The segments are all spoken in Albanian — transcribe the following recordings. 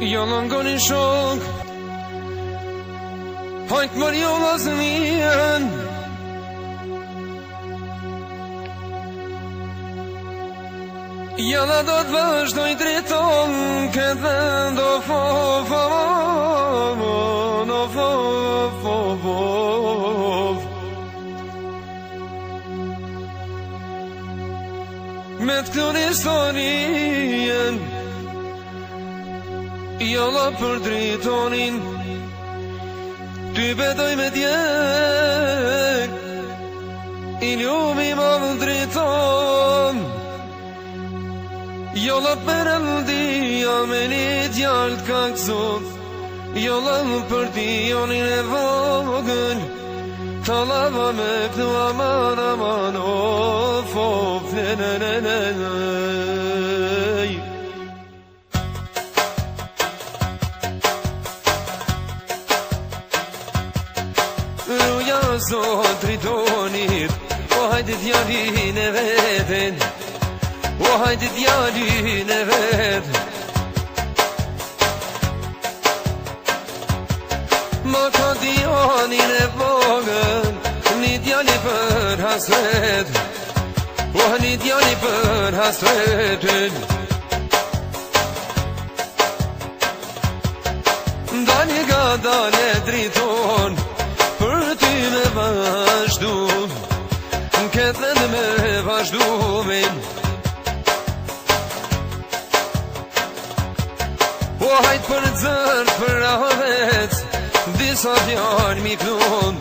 Yalan konuşok hajt mër jo vllazënien Jalla do të vazhdoj drejton këtë vend Me të këtër historien Jalla për drejtonin Ty betoj me djek I ljumi ma dhe drejton Jalla për eldia me një djallë ka këzot Jalla për dionin e vogën Ta lava me këtu aman aman Of of ne Zot dritonit O hajde djalin e veten O hajde djalin e vet Ma ka djalin e vogën Një djali për hasret O një djali për hasretin Dani ga dale driton Për ty me vazhdu Këtë vend me vazhdu min O hajt për zërt për avet Disa fjall mi klun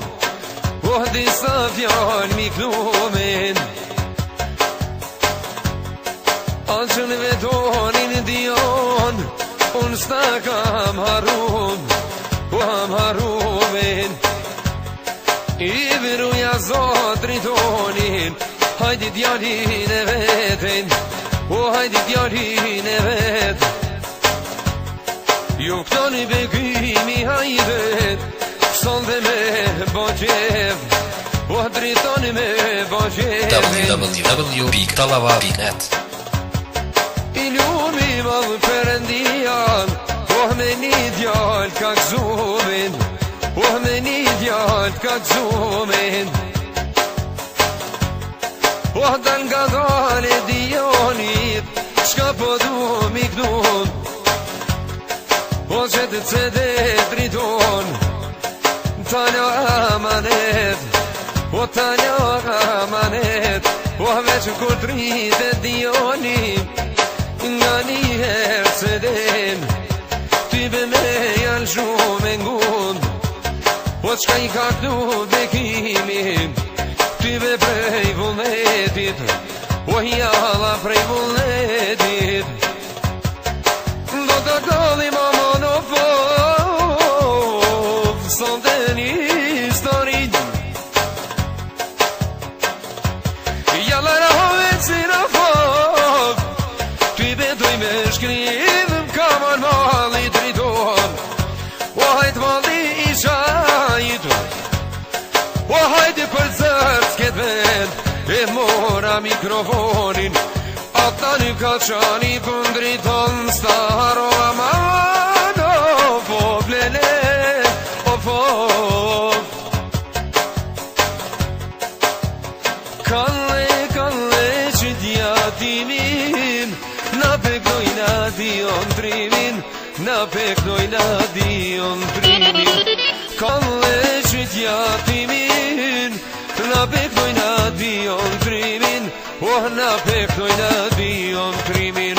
O disa fjall mi klumin Alqën vetonin dion Unë s'ta kam harun O am harumin I viruja zot dritonin Hajdi djalin e vetin O hajdi djalin e vet Jo këto një begimi hajdet Sol dhe me bëgjev O dritoni me bëgjev www.talava.net I ljumi madhë përëndian O me një djall ka këzumin O me një djall ka këzumin O dal nga dale dionit Shka po du mi këdun O që të cede driton Talja amanet O talja amanet O veç kur drite dionit Nga një herë ceden Ty be me janë shumë ngun O qka I ka këtu bekimin Ty be prej vullnetit O jalla prej vullnetit Do të gallim amon o fov Son të një historit Jalla rahovet si na fov Ty be doj me shkriv Kamar mali driton O hajt mali I shajt O hajde për zërës këtë vend E mora mikrofonin Ata një ka qani këndriton Staro aman O fov lele O fov Kalle që djatimin Na pekdojna dion trimin, na pekdojna dion trimin. Kalle qytja timin, na pekdojna dion trimin, oh na pekdojna dion trimin.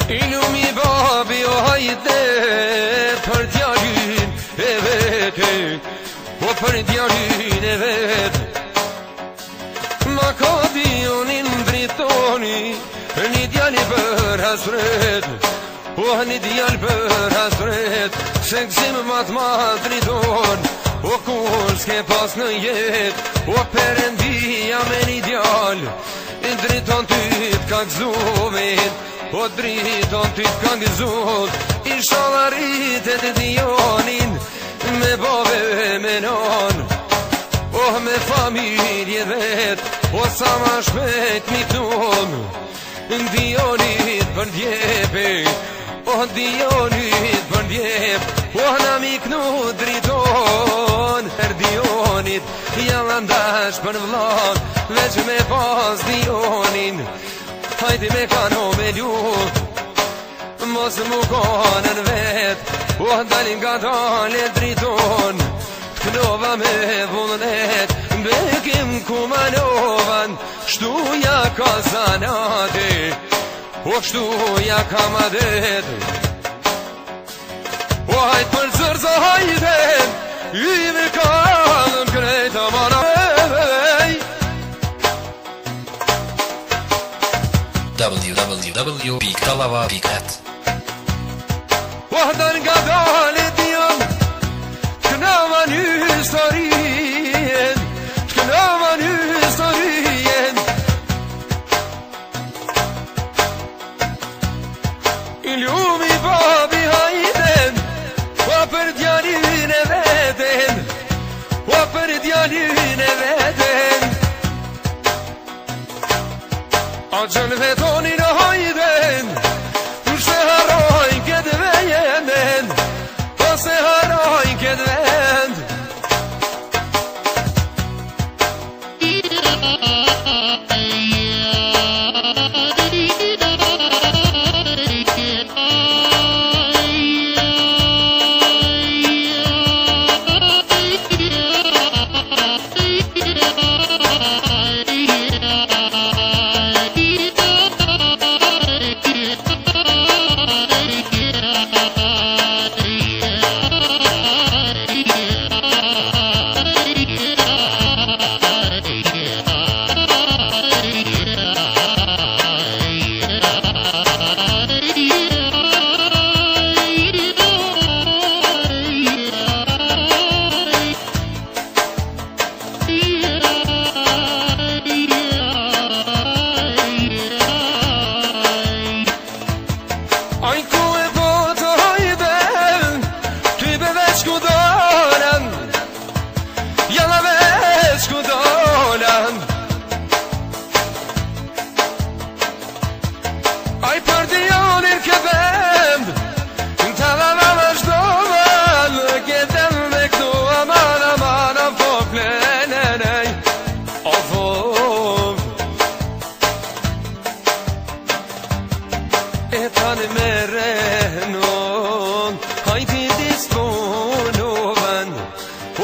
Ilumi babi o hajde për djalin e vete, o për djalin e vet. Ma ka dionin dritoni, një djali për hasret, o një djali për hasret, se gzim mat ma driton, o kur s'ke pas në jet, o Perëndia me një djal, i driton ty t'ka gzuvin, o driton ty t'ka gëzut, i shalarit e dionin, me bove me non, oh me familje vet, o sa ma shpejt mi knun, dionit për djepe, o dionit për djep, o na mi knu driton, her dionit, jalla ndash për vlon, veç me pas dionin, hajdi me kano me ljut, mos mu konën vet, o dalin nga dale driton, t'knova me vullnet, bekim kumanovan, shtuja ka zanate, o shtuja ka madet. O hajt për zërza hajden, i me kalën krejta manaj. www.talava.net Wahdan nga dale dion, t'knavan historien, t'knavan historien. Ilumi babi hajden, wa për djalin e veten, wa për djalin e veten. A gjën vetonin e hajden, se harojnë këtë vejenden, o se harojnë këtë vend. Aj ku e botë hajden, ty be veç ku dolan, jalla veç ku dolan. Aj për dionin ke bend, t'alava me shdovan, këtem me këtu aman aman a fok lenenej, o fok. E tani me renon, hajti disponovan,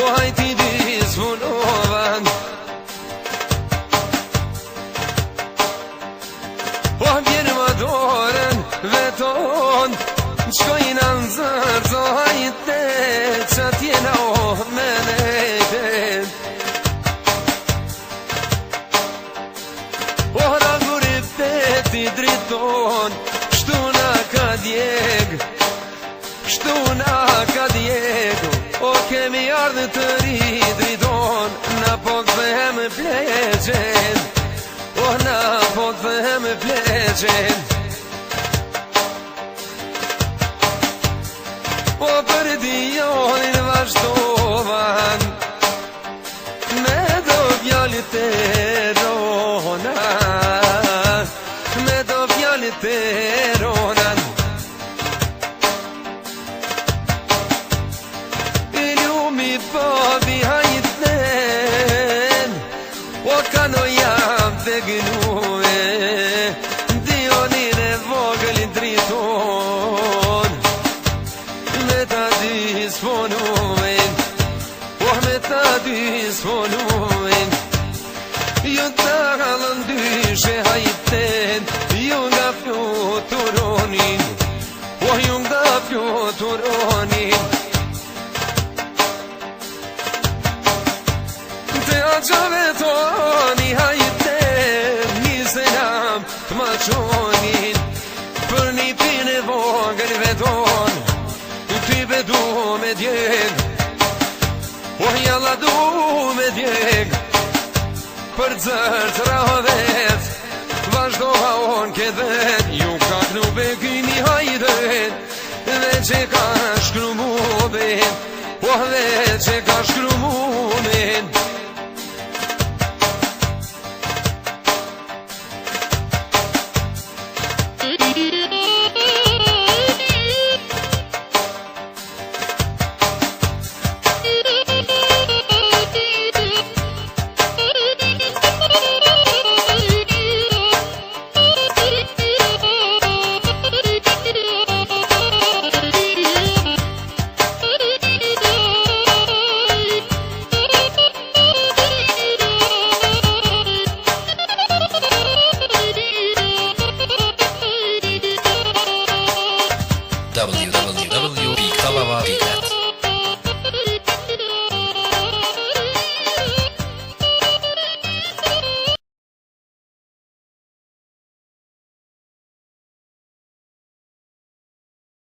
o hajti disponovan. O vjen ma dorën veton, qkojnë në zërë, o hajte që tjena o me nejten. O rangurit e ti driton, shtuna ka djeg, shtuna ka djeg, o kemi ardhë të ridridon, na po këdhem pleqen, o na po këdhem pleqen. O për dionin vazhdovan me do fjallit të rona, me do fjallit të ronan. Ilumi babi hajtnen, o kano jam të gnue, dionin e vogël driton, me ta disponuin, oh me ta disponuin. Ju ta halën dyshe hajten, ju nga fluturonin, oh ju nga fluturonin. Te aqave toni hajten, një selam të maqonin, për një pine vogël vedon, ty vedu me djeg, oh jalla du me djeg, për zërt ravet, vazhdo haon këtë vet, ju ka knu bekyni hajdet, dhe që ka shkru mu ben, oh dhe që ka shkru mu